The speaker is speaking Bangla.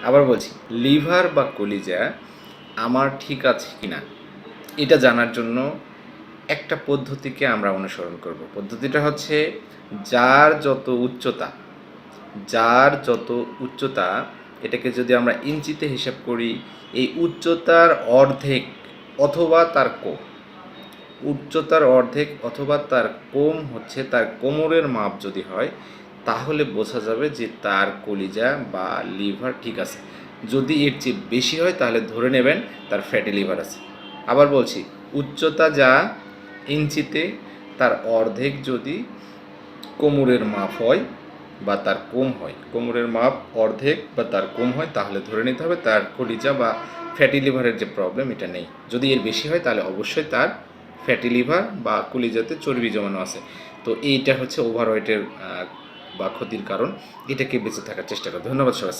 আবার বলছি, লিভার বা কলিজা আমার ঠিক আছে কি না এটা জানার জন্য একটা পদ্ধতিকে আমরা অনুসরণ করব। পদ্ধতিটা হচ্ছে যার যত উচ্চতা যার যত উচ্চতা এটাকে যদি আমরা ইঞ্চিতে হিসাব করি, এই উচ্চতার অর্ধেক অথবা তার কম, উচ্চতার অর্ধেক অথবা তার কম হচ্ছে তার কোমরের মাপ যদি হয়, তাহলে বোঝা যাবে যে তার কলিজা বা লিভার ঠিক আছে। যদি এর চেয়ে বেশি হয় তাহলে ধরে নেবেন তার ফ্যাটি লিভার আছে। আবার বলছি, উচ্চতা যা ইঞ্চিতে, তার অর্ধেক যদি কোমরের মাপ হয় বা তার কম হয়, কোমরের মাপ অর্ধেক বা তার কম হয়, তাহলে ধরে নিতে হবে তার কলিজা বা ফ্যাটি লিভারের যে প্রবলেম এটা নেই। যদি এর বেশি হয় তাহলে অবশ্যই তার ফ্যাটি লিভার বা কলিজাতে চর্বি জমানো আছে। তো এইটা হচ্ছে ওভারওয়েটের বা ক্ষতির কারণ। এটাকে বেঁচে থাকার চেষ্টা করো। ধন্যবাদ সবাই।